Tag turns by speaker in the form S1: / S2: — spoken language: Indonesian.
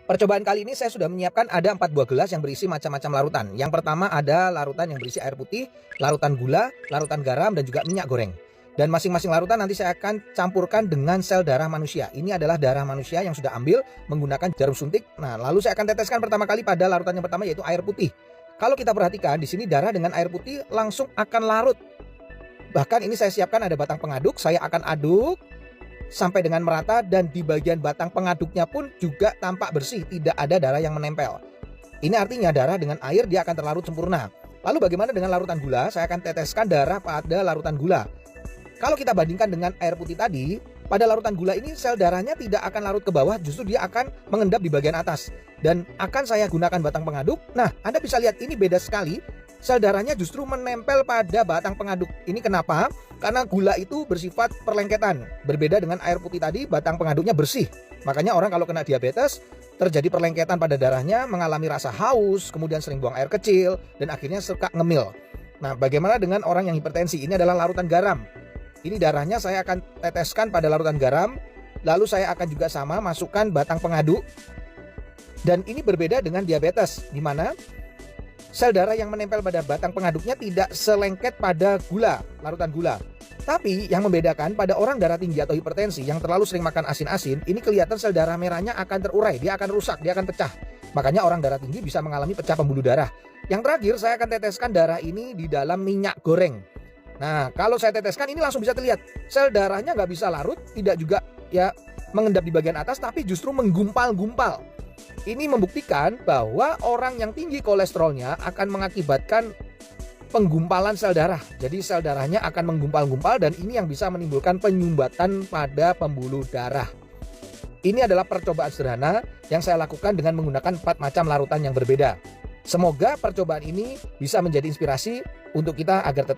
S1: Percobaan kali ini saya sudah menyiapkan ada 4 buah gelas yang berisi macam-macam larutan. Yang pertama ada larutan yang berisi air putih, larutan gula, larutan garam, dan juga minyak goreng. Dan masing-masing larutan nanti saya akan campurkan dengan sel darah manusia. Ini adalah darah manusia yang sudah ambil menggunakan jarum suntik. Nah, lalu saya akan teteskan pertama kali pada larutan yang pertama, yaitu air putih. Kalau kita perhatikan di sini darah dengan air putih langsung akan larut. Bahkan ini saya siapkan ada batang pengaduk, saya akan aduk sampai dengan merata, dan di bagian batang pengaduknya pun juga tampak bersih, tidak ada darah yang menempel. Ini artinya darah dengan air dia akan terlarut sempurna. Lalu bagaimana dengan larutan gula? Saya akan teteskan darah pada larutan gula. Kalau kita bandingkan dengan air putih tadi, pada larutan gula ini sel darahnya tidak akan larut ke bawah, justru dia akan mengendap di bagian atas. Dan akan saya gunakan batang pengaduk. Nah, Anda bisa lihat ini beda sekali. Sel darahnya justru menempel pada batang pengaduk. Ini kenapa? Karena gula itu bersifat perlengketan. Berbeda dengan air putih tadi, batang pengaduknya bersih. Makanya orang kalau kena diabetes, terjadi perlengketan pada darahnya, mengalami rasa haus, kemudian sering buang air kecil, dan akhirnya suka ngemil. Nah, bagaimana dengan orang yang hipertensi? Ini adalah larutan garam. Ini darahnya saya akan teteskan pada larutan garam. Lalu saya akan juga sama masukkan batang pengaduk. Dan ini berbeda dengan diabetes, di mana sel darah yang menempel pada batang pengaduknya tidak selengket pada gula, larutan gula. Tapi yang membedakan pada orang darah tinggi atau hipertensi yang terlalu sering makan asin-asin, ini kelihatan sel darah merahnya akan terurai, dia akan rusak, dia akan pecah. Makanya orang darah tinggi bisa mengalami pecah pembuluh darah. Yang terakhir saya akan teteskan darah ini di dalam minyak goreng. Nah, kalau saya teteskan ini langsung bisa terlihat sel darahnya nggak bisa larut, tidak juga ya mengendap di bagian atas, tapi justru menggumpal-gumpal. Ini membuktikan bahwa orang yang tinggi kolesterolnya akan mengakibatkan penggumpalan sel darah. Jadi sel darahnya akan menggumpal-gumpal, dan ini yang bisa menimbulkan penyumbatan pada pembuluh darah. Ini adalah percobaan sederhana yang saya lakukan dengan menggunakan 4 macam larutan yang berbeda. Semoga percobaan ini bisa menjadi inspirasi untuk kita agar tetap